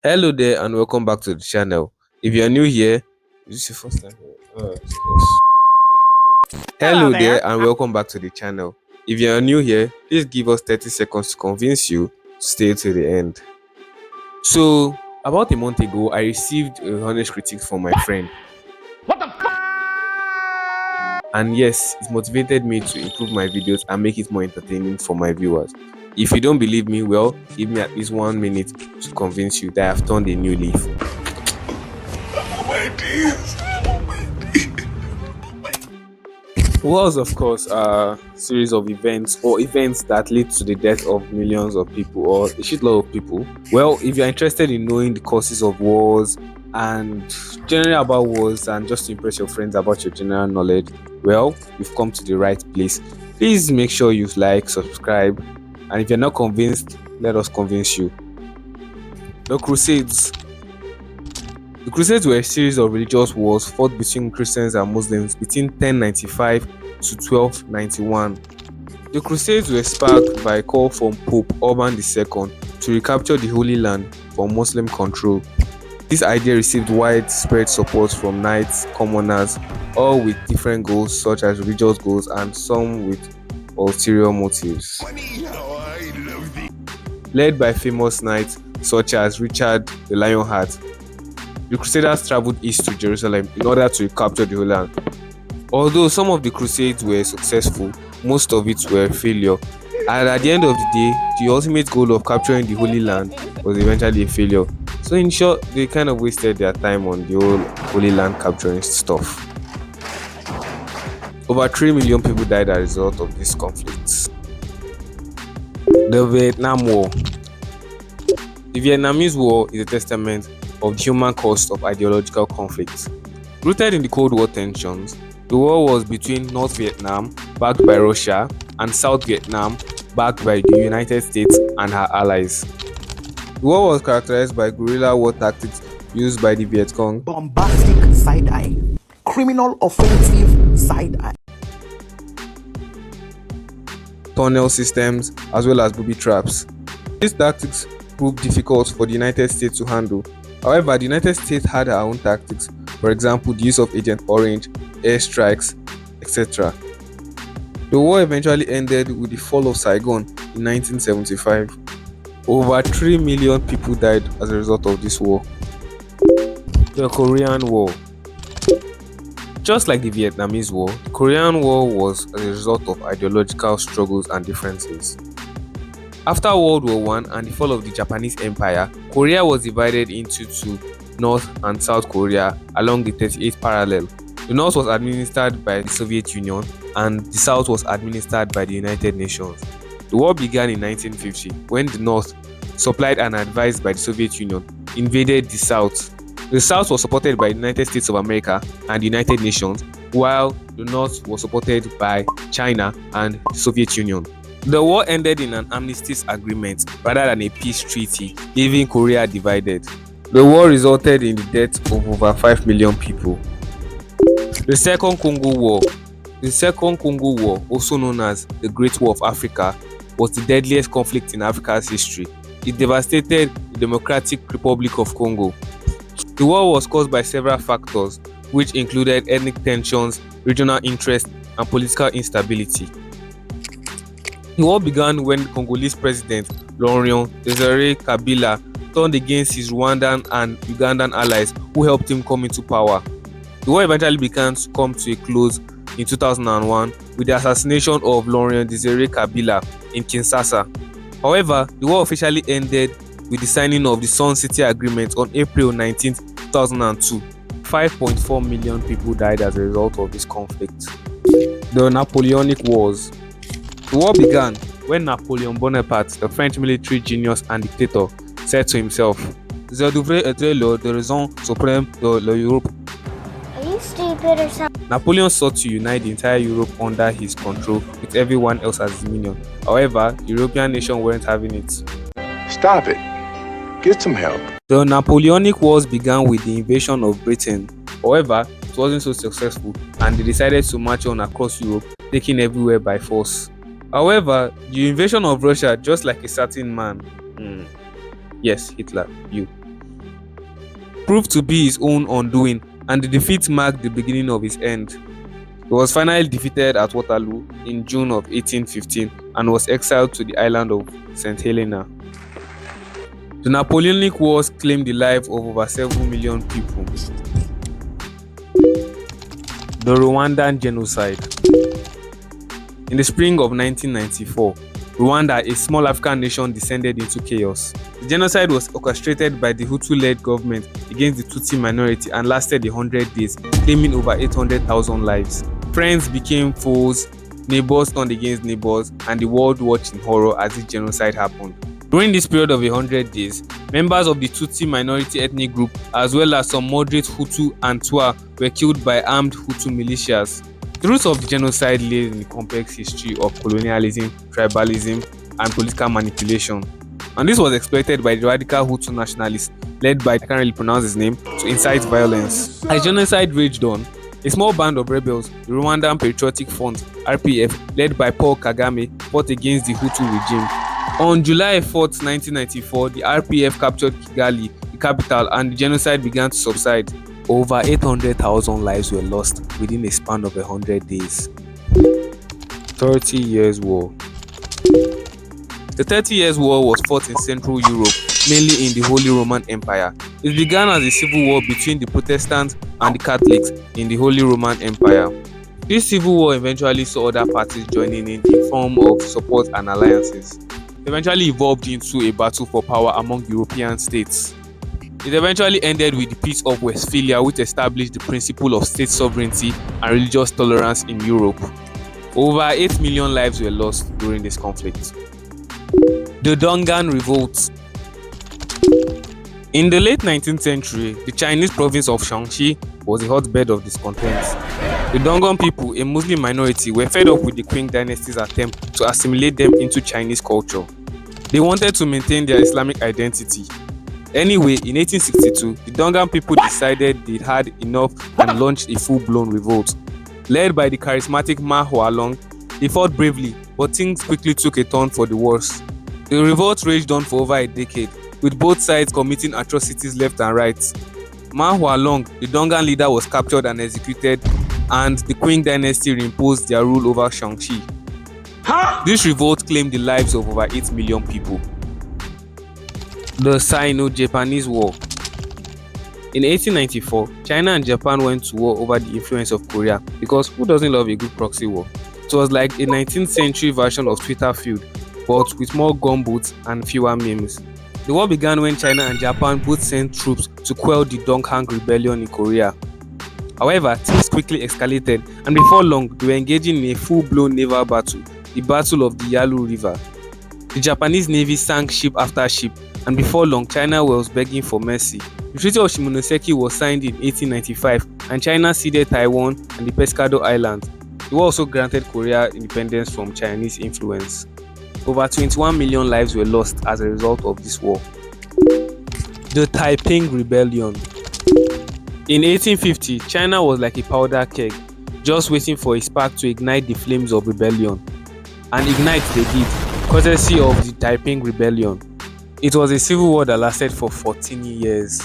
Hello there and welcome back to the channel. If you're new here, is this your first time here? Oh, Jesus. Hello Hello there. there and welcome back to the channel. If you're new here, please give us 30 seconds to convince you to stay to the end. So, about a month ago, I received a honest critique from my friend. And yes, it motivated me to improve my videos and make it more entertaining for my viewers. If you don't believe me, well, give me at least 1 minute to convince you that I've turned a new leaf. Wars, of course, are a series of events or events that lead to the death of millions of people or a shitload of people. Well, if you're interested in knowing the causes of wars and generally about wars and just to impress your friends about your general knowledge, well, you've come to the right place. Please make sure you like, subscribe, and if you're not convinced, let us convince you. The Crusades. The Crusades were a series of religious wars fought between Christians and Muslims between 1095 to 1291. The Crusades were sparked by a call from Pope Urban II to recapture the Holy Land from Muslim control. This idea received widespread support from knights, commoners, all with different goals such as religious goals and some with ulterior motives. Led by famous knights such as Richard the Lionheart, the Crusaders traveled east to Jerusalem in order to recapture the Holy Land. Although some of the crusades were successful, most of it were failure. And at the end of the day, the ultimate goal of capturing the Holy Land was eventually a failure. So in short, they kind of wasted their time on the whole Holy Land capturing stuff. Over 3 million people died as a result of these conflicts. The Vietnam War. The Vietnamese War is a testament of the human cost of ideological conflicts. Rooted in the Cold War tensions, the war was between North Vietnam, backed by Russia, and South Vietnam, backed by the United States and her allies. The war was characterized by guerrilla war tactics used by the Viet Cong, Bombastic side eye. Criminal offensive side eye. tunnel systems, as well as booby traps. These tactics proved difficult for the United States to handle. However, the United States had her own tactics, for example, the use of Agent Orange, airstrikes, etc. The war eventually ended with the fall of Saigon in 1975. Over 3 million people died as a result of this war. The Korean War. Just like the Vietnamese War, the Korean War was as a result of ideological struggles and differences. After World War I and the fall of the Japanese Empire, Korea was divided into two, North and South Korea, along the 38th parallel. The North was administered by the Soviet Union and the South was administered by the United Nations. The war began in 1950 when the North, supplied and advised by the Soviet Union, invaded the South. The South was supported by the United States of America and the United Nations, while the North was supported by China and the Soviet Union. The war ended in an armistice agreement rather than a peace treaty, leaving Korea divided. The war resulted in the death of over 5 million people. The Second Congo War. The Second Congo War, also known as the Great War of Africa, was the deadliest conflict in Africa's history. It devastated the Democratic Republic of Congo. The war was caused by several factors, which included ethnic tensions, regional interest, and political instability. The war began when Congolese President Laurent Desire Kabila turned against his Rwandan and Ugandan allies who helped him come into power. The war eventually began to come to a close in 2001 with the assassination of Laurent Desire Kabila in Kinshasa. However, the war officially ended with the signing of the Sun City Agreement on April 19, 2002. 5.4 million people died as a result of this conflict. The Napoleonic Wars. The war began when Napoleon Bonaparte, the French military genius and dictator, said to himself, "Je devrais être le dirigeant suprême de l'Europe." Are you stupid or something? Napoleon sought to unite the entire Europe under his control with everyone else as his minion. However, the European nations weren't having it. Stop it. Get some help. The Napoleonic Wars began with the invasion of Britain. However, it wasn't so successful and they decided to march on across Europe, taking everywhere by force. However, the invasion of Russia, just like a certain man, yes, Hitler, proved to be his own undoing, and the defeat marked the beginning of his end. He was finally defeated at Waterloo in June of 1815 and was exiled to the island of St. Helena. The Napoleonic Wars claimed the lives of over 7 million people. The Rwandan Genocide. In the spring of 1994, Rwanda, a small African nation, descended into chaos. The genocide was orchestrated by the Hutu-led government against the Tutsi minority and lasted 100 days, claiming over 800,000 lives. Friends became foes, neighbors turned against neighbors, and the world watched in horror as this genocide happened. During this period of 100 days, members of the Tutsi minority ethnic group, as well as some moderate Hutu and Twa, were killed by armed Hutu militias. The roots of the genocide lay in the complex history of colonialism, tribalism, and political manipulation. And this was exploited by the radical Hutu nationalists, led by, I can't really pronounce his name, to incite violence. As genocide raged on, a small band of rebels, the Rwandan Patriotic Front (RPF), led by Paul Kagame, fought against the Hutu regime. On July 4, 1994, the RPF captured Kigali, the capital, and the genocide began to subside. Over 800,000 lives were lost within a span of 100 days. 30 Years' War. The 30 Years' War was fought in Central Europe, mainly in the Holy Roman Empire. It began as a civil war between the Protestants and the Catholics in the Holy Roman Empire. This civil war eventually saw other parties joining in form of support and alliances. It eventually evolved into a battle for power among European states. It eventually ended with the Peace of Westphalia, which established the principle of state sovereignty and religious tolerance in Europe. Over 8 million lives were lost during this conflict. The Dongan Revolt. In the late 19th century, the Chinese province of Shaanxi was a hotbed of discontent. The Dongan people, a Muslim minority, were fed up with the Qing dynasty's attempt to assimilate them into Chinese culture. They wanted to maintain their Islamic identity. Anyway, in 1862, the Dongan people decided they'd had enough and launched a full-blown revolt. Led by the charismatic Ma Hualong, they fought bravely, but things quickly took a turn for the worse. The revolt raged on for over a decade, with both sides committing atrocities left and right. Ma Hualong, the Dongan leader, was captured and executed, and the Qing dynasty reimposed their rule over Shaanxi. This revolt claimed the lives of over 8 million people. The Sino-Japanese War. In 1894, China and Japan went to war over the influence of Korea, because who doesn't love a good proxy war? It was like a 19th century version of Twitter feud, but with more gunboats and fewer memes. The war began when China and Japan both sent troops to quell the Donghang rebellion in Korea. However, things quickly escalated, and before long, they were engaging in a full-blown naval battle, the Battle of the Yalu River. The Japanese Navy sank ship after ship, and before long, China was begging for mercy. The Treaty of Shimonoseki was signed in 1895, and China ceded Taiwan and the Pescado Islands. The war also granted Korea independence from Chinese influence. Over 21 million lives were lost as a result of this war. The Taiping Rebellion. In 1850, China was like a powder keg, just waiting for a spark to ignite the flames of rebellion. And ignite they did, courtesy of the Taiping Rebellion. It was a civil war that lasted for 14 years.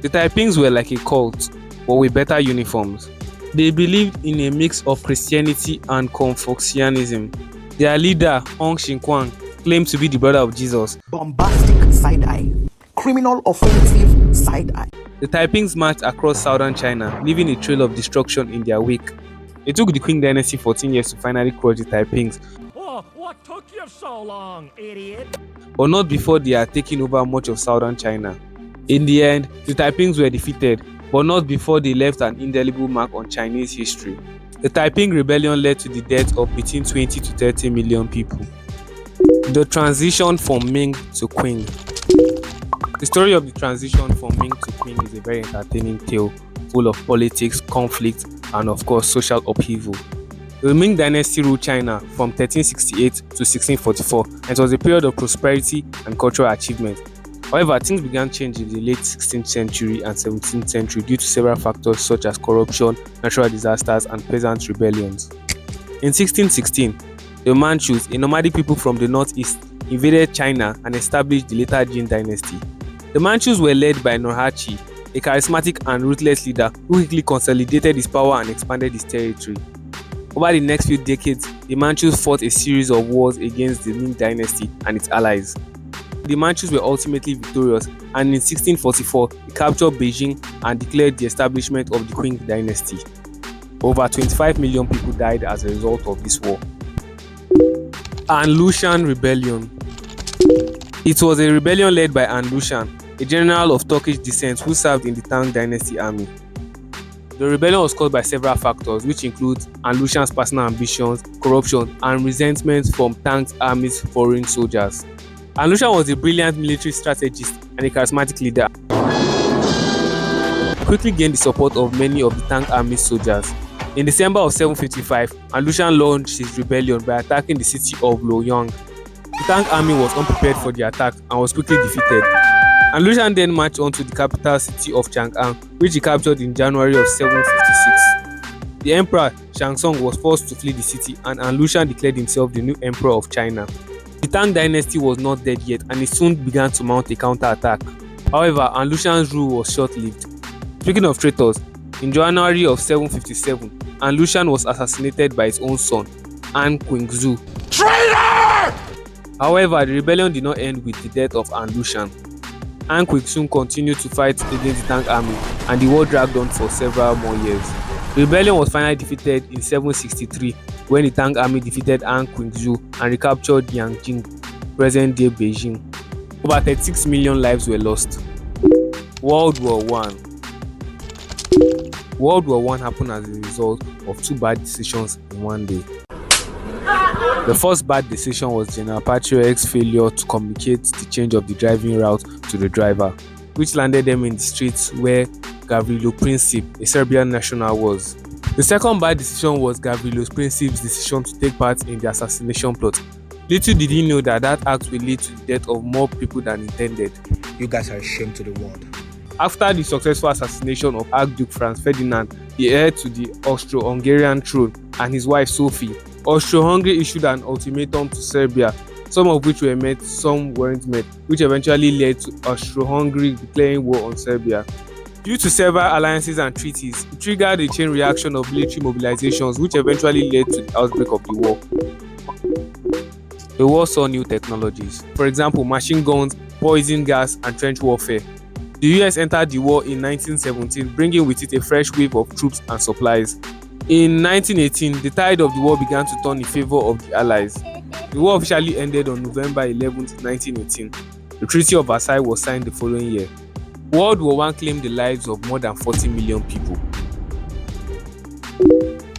The Taipings were like a cult, but with better uniforms. They believed in a mix of Christianity and Confucianism. Their leader, Hong Xinquang, claimed to be the brother of Jesus. Bombastic side-eye. Criminal offensive side-eye. The Taipings marched across southern China, leaving a trail of destruction in their wake. It took the Qing dynasty 14 years to finally crush the Taipings. Oh, what took you so long, idiot? But not before they had taken over much of southern China. In the end, the Taipings were defeated, but not before they left an indelible mark on Chinese history. The Taiping Rebellion led to the death of between 20 to 30 million people. The transition from Ming to Qing. The story of the transition from Ming to Qing is a very entertaining tale, full of politics, conflict, and of course social upheaval. The Ming dynasty ruled China from 1368 to 1644, and it was a period of prosperity and cultural achievement. However, things began changing in the late 16th century and 17th century due to several factors such as corruption, natural disasters, and peasant rebellions. In 1616, the Manchus, a nomadic people from the northeast, invaded China and established the later Jin dynasty. The Manchus were led by Nurhaci, a charismatic and ruthless leader who quickly consolidated his power and expanded his territory. Over the next few decades, the Manchus fought a series of wars against the Ming dynasty and its allies. The Manchus were ultimately victorious, and in 1644, they captured Beijing and declared the establishment of the Qing dynasty. Over 25 million people died as a result of this war. An Lushan Rebellion. It was a rebellion led by An Lushan, a general of Turkish descent who served in the Tang dynasty army. The rebellion was caused by several factors, which include An Lushan's personal ambitions, corruption, and resentment from Tang's army's foreign soldiers. An Lushan was a brilliant military strategist and a charismatic leader. He quickly gained the support of many of the Tang army's soldiers. In December of 755, An Lushan launched his rebellion by attacking the city of Luoyang. The Tang army was unprepared for the attack and was quickly defeated. An Lushan then marched on to the capital city of Chang'an, which he captured in January of 756. The emperor Shangtsung was forced to flee the city, and An Lushan declared himself the new emperor of China. The Tang dynasty was not dead yet, and it soon began to mount a counterattack. However, An Lushan's rule was short-lived. Speaking of traitors, in January of 757, An Lushan was assassinated by his own son, An Qingzu. Traitor! However, the rebellion did not end with the death of An Lushan. An Qingzu continued to fight against the Tang army, and the war dragged on for several more years. The rebellion was finally defeated in 763 when the Tang army defeated An Qingzu and recaptured Yangjing, present-day Beijing. Over 36 million lives were lost. World War I. World War I happened as a result of two bad decisions in one day. The first bad decision was General Patriot's failure to communicate the change of the driving route to the driver, which landed them in the streets where Gavrilo Princip, a Serbian national, was. The second bad decision was Gavrilo Princip's decision to take part in the assassination plot. Little did he know that that act will lead to the death of more people than intended. You guys are a shame to the world. After the successful assassination of Archduke Franz Ferdinand, the heir to the Austro-Hungarian throne, and his wife Sophie, Austro-Hungary issued an ultimatum to Serbia, some of which were met, some weren't met, which eventually led to Austro-Hungary declaring war on Serbia. Due to several alliances and treaties, it triggered a chain reaction of military mobilizations, which eventually led to the outbreak of the war. The war saw new technologies, for example, machine guns, poison gas, and trench warfare. The US entered the war in 1917, bringing with it a fresh wave of troops and supplies. In 1918, the tide of the war began to turn in favor of the Allies. The war officially ended on November 11, 1918. The Treaty of Versailles was signed the following year. World War I claimed the lives of more than 40 million people.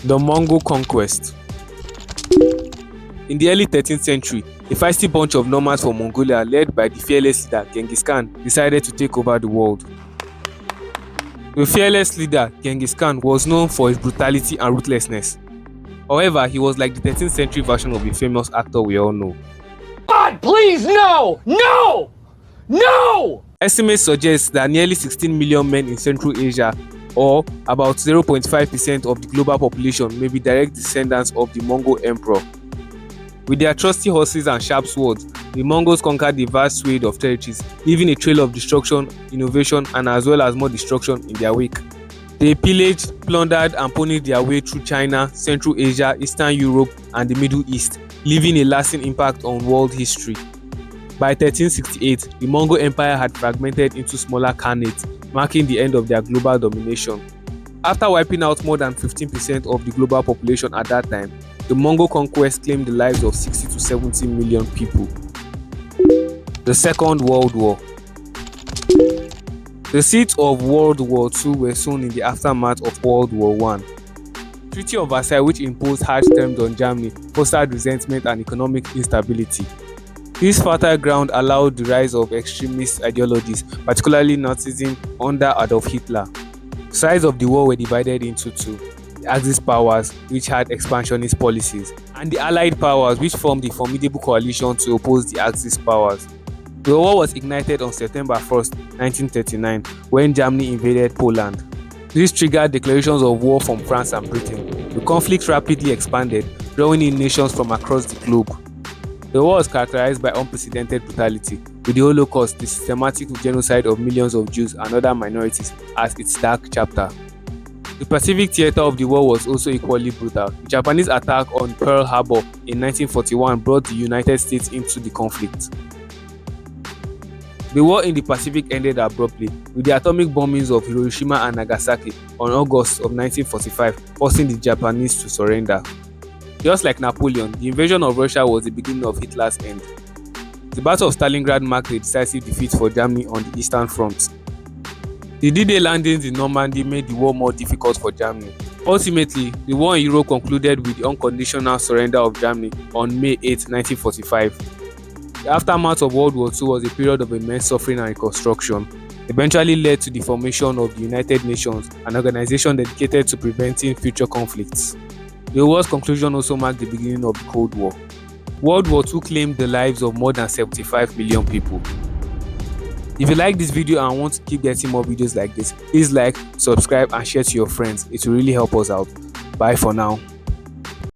The Mongol Conquest. In the early 13th century, a feisty bunch of nomads from Mongolia, led by the fearless leader Genghis Khan, decided to take over the world. The fearless leader Genghis Khan was known for his brutality and ruthlessness. However, he was like the 13th century version of the famous actor we all know. God, please, no! No! No! Estimates suggest that nearly 16 million men in Central Asia, or about 0.5% of the global population, may be direct descendants of the Mongol emperor. With their trusty horses and sharp swords, the Mongols conquered a vast swathe of territories, leaving a trail of destruction, innovation, and as well as more destruction in their wake. They pillaged, plundered, and ponied their way through China, Central Asia, Eastern Europe, and the Middle East, leaving a lasting impact on world history. By 1368, the Mongol Empire had fragmented into smaller khanates, marking the end of their global domination. After wiping out more than 15% of the global population at that time, the Mongol conquest claimed the lives of 60 to 70 million people. The Second World War. The seeds of World War II were sown in the aftermath of World War I. The Treaty of Versailles, which imposed harsh terms on Germany, fostered resentment and economic instability. This fertile ground allowed the rise of extremist ideologies, particularly Nazism under Adolf Hitler. The sides of the war were divided into two: the Axis powers, which had expansionist policies, and the Allied powers, which formed a formidable coalition to oppose the Axis powers. The war was ignited on September 1, 1939, when Germany invaded Poland. This triggered declarations of war from France and Britain. The conflict rapidly expanded, drawing in nations from across the globe. The war was characterized by unprecedented brutality, with the Holocaust, the systematic genocide of millions of Jews and other minorities, as its dark chapter. The Pacific theater of the war was also equally brutal. The Japanese attack on Pearl Harbor in 1941 brought the United States into the conflict. The war in the Pacific ended abruptly with the atomic bombings of Hiroshima and Nagasaki on August of 1945, forcing the Japanese to surrender. Just like Napoleon, the invasion of Russia was the beginning of Hitler's end. The Battle of Stalingrad marked a decisive defeat for Germany on the Eastern Front. The D-Day landings in Normandy made the war more difficult for Germany. Ultimately, the war in Europe concluded with the unconditional surrender of Germany on May 8, 1945. The aftermath of World War II was a period of immense suffering and reconstruction. Eventually led to the formation of the United Nations, an organization dedicated to preventing future conflicts. The war's conclusion also marked the beginning of the Cold War. World War II claimed the lives of more than 75 million people. If you like this video and want to keep getting more videos like this, please like, subscribe and share to your friends. It will really help us out. Bye for now.